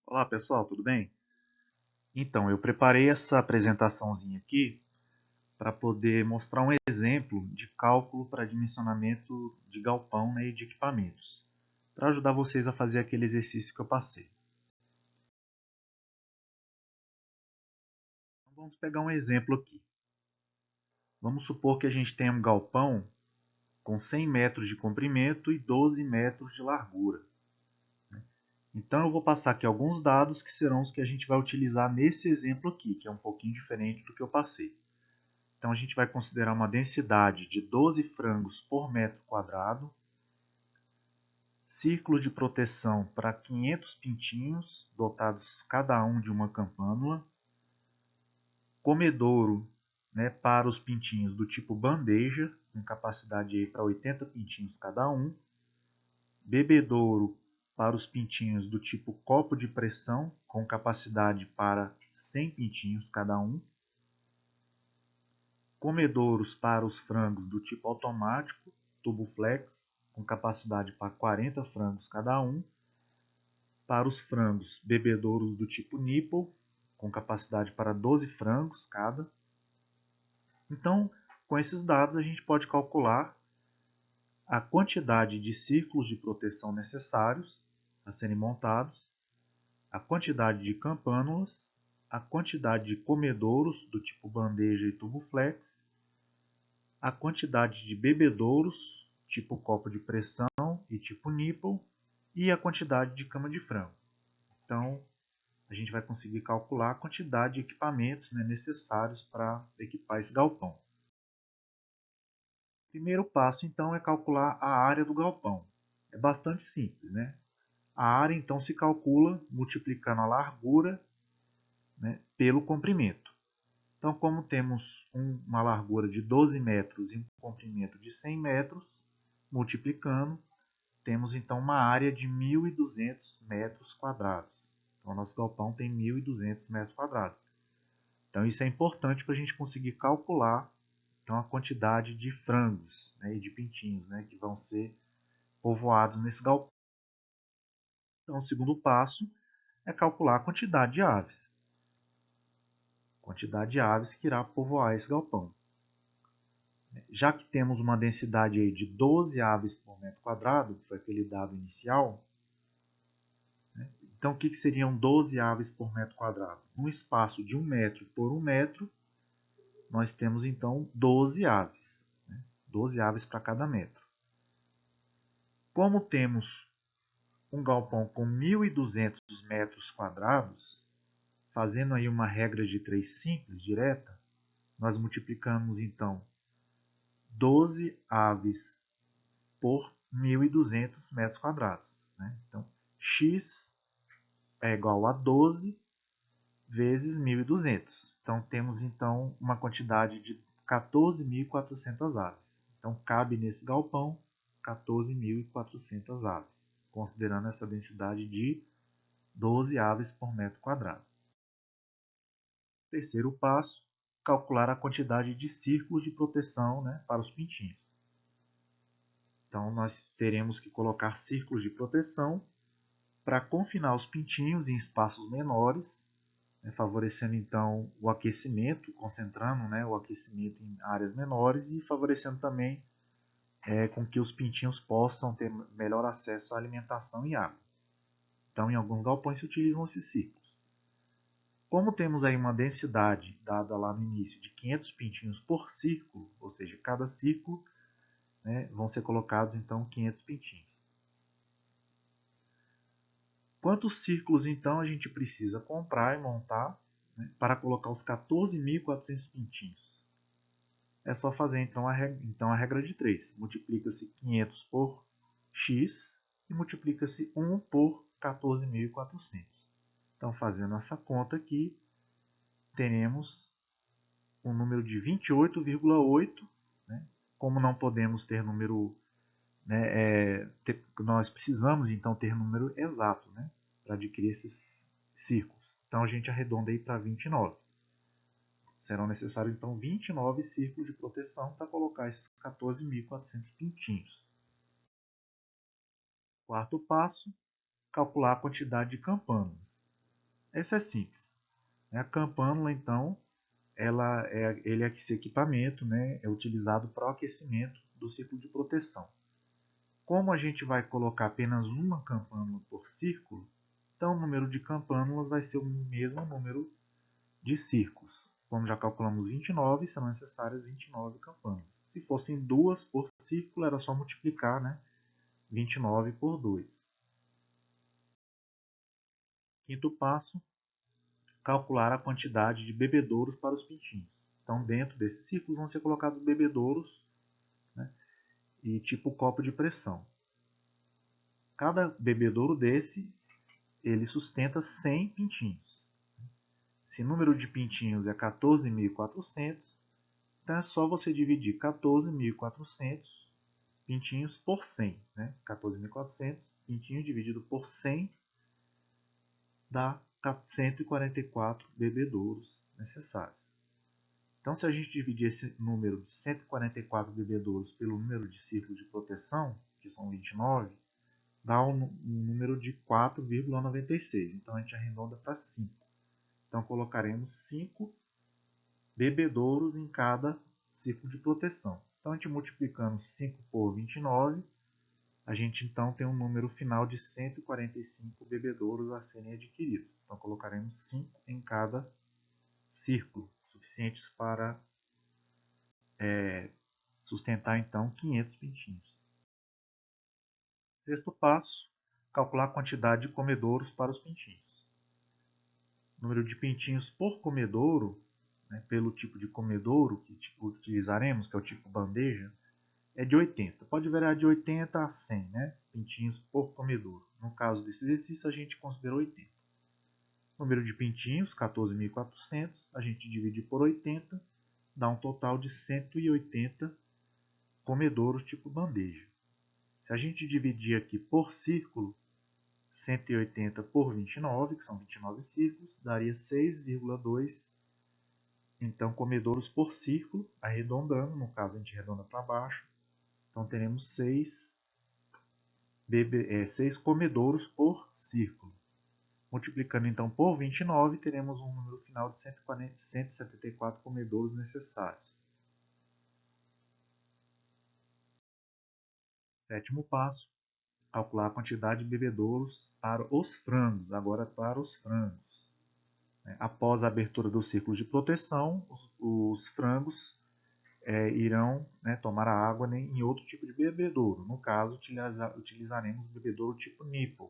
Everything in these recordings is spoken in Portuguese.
Olá pessoal, tudo bem? Então, eu preparei essa apresentaçãozinha aqui para poder mostrar um exemplo de cálculo para dimensionamento de galpão, né, e de equipamentos, para ajudar vocês a fazer aquele exercício que eu passei. Então, vamos pegar um exemplo aqui. Vamos supor que a gente tenha um galpão com 100 metros de comprimento e 12 metros de largura. Então, eu vou passar aqui alguns dados que serão os que a gente vai utilizar nesse exemplo aqui, que é um pouquinho diferente do que eu passei. Então, a gente vai considerar uma densidade de 12 frangos por metro quadrado, círculo de proteção para 500 pintinhos, dotados cada um de uma campânula, comedouro, né, para os pintinhos do tipo bandeja, com capacidade para 80 pintinhos cada um, bebedouro para os pintinhos do tipo copo de pressão, com capacidade para 100 pintinhos cada um, comedouros para os frangos do tipo automático, tubo flex, com capacidade para 40 frangos cada um. Para os frangos, bebedouros do tipo nipple, com capacidade para 12 frangos cada. Então, com esses dados, a gente pode calcular a quantidade de círculos de proteção necessários a serem montados, a quantidade de campânulas, a quantidade de comedouros do tipo bandeja e tubo flex, a quantidade de bebedouros, tipo copo de pressão e tipo nipple, e a quantidade de cama de frango. Então, a gente vai conseguir calcular a quantidade de equipamentos, né, necessários para equipar esse galpão. O primeiro passo, então, é calcular a área do galpão. É bastante simples, né? A área, então, se calcula multiplicando a largura, né, pelo comprimento. Então, como temos uma largura de 12 metros e um comprimento de 100 metros, multiplicando, temos então uma área de 1.200 metros quadrados. Então, o nosso galpão tem 1.200 metros quadrados. Então, isso é importante para a gente conseguir calcular então, a quantidade de frangos, né, e de pintinhos, né, que vão ser povoados nesse galpão. Então, o segundo passo é calcular a quantidade de aves. Quantidade de aves que irá povoar esse galpão. Já que temos uma densidade aí de 12 aves por metro quadrado, que foi aquele dado inicial, né? Então o que seriam 12 aves por metro quadrado? Um espaço de 1 metro por 1 metro, nós temos então 12 aves. 12 aves para cada metro. Como temos um galpão com 1.200 metros quadrados, fazendo aí uma regra de 3 simples, direta, nós multiplicamos então 12 aves por 1.200 metros quadrados. Né? Então, x é igual a 12 vezes 1.200. Então, temos então uma quantidade de 14.400 aves. Então, cabe nesse galpão 14.400 aves, considerando essa densidade de 12 aves por metro quadrado. Terceiro passo, calcular a quantidade de círculos de proteção, né, para os pintinhos. Então, nós teremos que colocar círculos de proteção para confinar os pintinhos em espaços menores, né, favorecendo então o aquecimento, concentrando, né, o aquecimento em áreas menores e favorecendo também com que os pintinhos possam ter melhor acesso à alimentação e água. Então, em alguns galpões se utilizam esses círculos. Como temos aí uma densidade dada lá no início de 500 pintinhos por círculo, ou seja, cada círculo, né, vão ser colocados então 500 pintinhos. Quantos círculos então a gente precisa comprar e montar, né, para colocar os 14.400 pintinhos? É só fazer então a regra de 3. Multiplica-se 500 por x e multiplica-se 1 por 14.400. Então, fazendo essa conta aqui, teremos um número de 28,8. Né? Como não podemos ter número, né, nós precisamos então ter número exato, né, para adquirir esses círculos. Então a gente arredonda aí para 29. Serão necessários então 29 círculos de proteção para colocar esses 14.400 pintinhos. Quarto passo, calcular a quantidade de campanas. Essa é simples. A campânula, então, ele é esse equipamento, né, é utilizado para o aquecimento do círculo de proteção. Como a gente vai colocar apenas uma campânula por círculo, então o número de campânulas vai ser o mesmo número de círculos. Como já calculamos 29, serão necessárias 29 campânulas. Se fossem duas por círculo, era só multiplicar, né, 29 por 2. Quinto passo, calcular a quantidade de bebedouros para os pintinhos. Então, dentro desses círculos vão ser colocados bebedouros, né, e tipo copo de pressão. Cada bebedouro desse, ele sustenta 100 pintinhos. Se o número de pintinhos é 14.400, então é só você dividir 14.400 pintinhos por 100. Né? 14.400 pintinhos dividido por 100 dá 144 bebedouros necessários. Então, se a gente dividir esse número de 144 bebedouros pelo número de círculos de proteção, que são 29, dá um número de 4,96. Então, a gente arredonda para 5. Então, colocaremos 5 bebedouros em cada círculo de proteção. Então, a gente multiplicando 5 por 29, a gente então tem um número final de 145 bebedouros a serem adquiridos. Então, colocaremos 5 em cada círculo, suficientes para sustentar então 500 pintinhos. Sexto passo, calcular a quantidade de comedouros para os pintinhos. O número de pintinhos por comedouro, né, pelo tipo de comedouro que utilizaremos, que é o tipo bandeja, é de 80. Pode variar de 80 a 100, né, pintinhos por comedouro. No caso desse exercício, a gente considerou 80. O número de pintinhos, 14.400, a gente divide por 80, dá um total de 180 comedouros tipo bandeja. Se a gente dividir aqui por círculo, 180 por 29, que são 29 círculos, daria 6,2. Então, comedouros por círculo, arredondando, no caso a gente arredonda para baixo. Então, teremos 6 comedouros por círculo. Multiplicando então por 29, teremos um número final de 174 comedouros necessários. Sétimo passo, calcular a quantidade de bebedouros para os frangos, agora para os frangos. Após a abertura do círculo de proteção, os frangos irão, né, tomar a água em outro tipo de bebedouro. No caso, utilizaremos o bebedouro tipo nipple,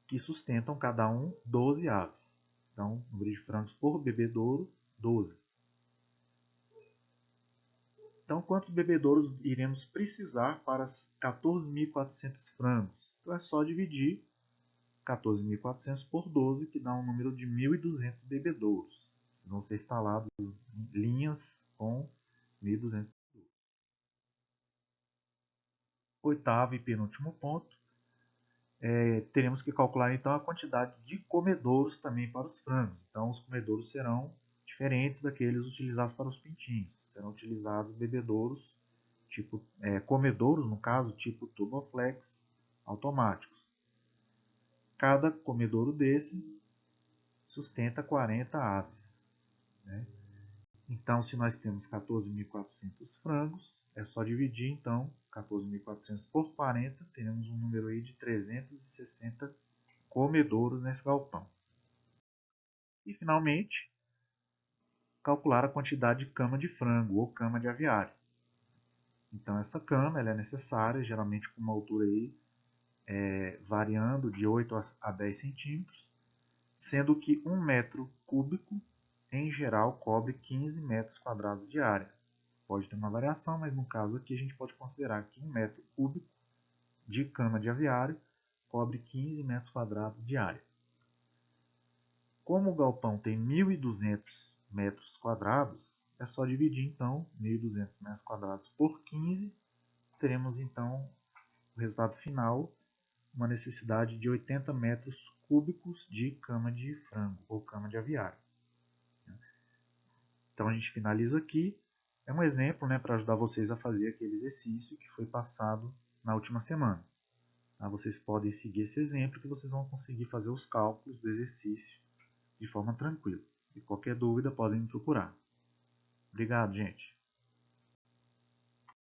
que sustentam cada um 12 aves. Então, número de frangos por bebedouro, 12. Então, quantos bebedouros iremos precisar para 14.400 frangos? Então, é só dividir 14.400 por 12, que dá um número de 1.200 bebedouros. Vão ser instalados linhas com 1.200. Oitavo e penúltimo ponto, teremos que calcular então a quantidade de comedouros também para os frangos. Então, os comedouros serão diferentes daqueles utilizados para os pintinhos. Serão utilizados bebedouros, comedouros, no caso, tipo Turboflex, automáticos. Cada comedouro desse sustenta 40 aves. Né? Então, se nós temos 14.400 frangos, é só dividir, então, 14.400 por 40, teremos um número aí de 360 comedouros nesse galpão. E, finalmente, calcular a quantidade de cama de frango ou cama de aviário. Então, essa cama ela é necessária, geralmente com uma altura aí, variando de 8 a 10 centímetros, sendo que 1 metro cúbico, em geral, cobre 15 metros quadrados de área. Pode ter uma variação, mas no caso aqui a gente pode considerar que 1 metro cúbico de cama de aviário cobre 15 metros quadrados de área. Como o galpão tem 1.200 metros quadrados, é só dividir então 1.200 metros quadrados por 15, teremos então o resultado final, uma necessidade de 80 metros cúbicos de cama de frango ou cama de aviário. Então a gente finaliza aqui. É um exemplo, né, para ajudar vocês a fazer aquele exercício que foi passado na última semana. Tá? Vocês podem seguir esse exemplo que vocês vão conseguir fazer os cálculos do exercício de forma tranquila. E qualquer dúvida podem me procurar. Obrigado, gente.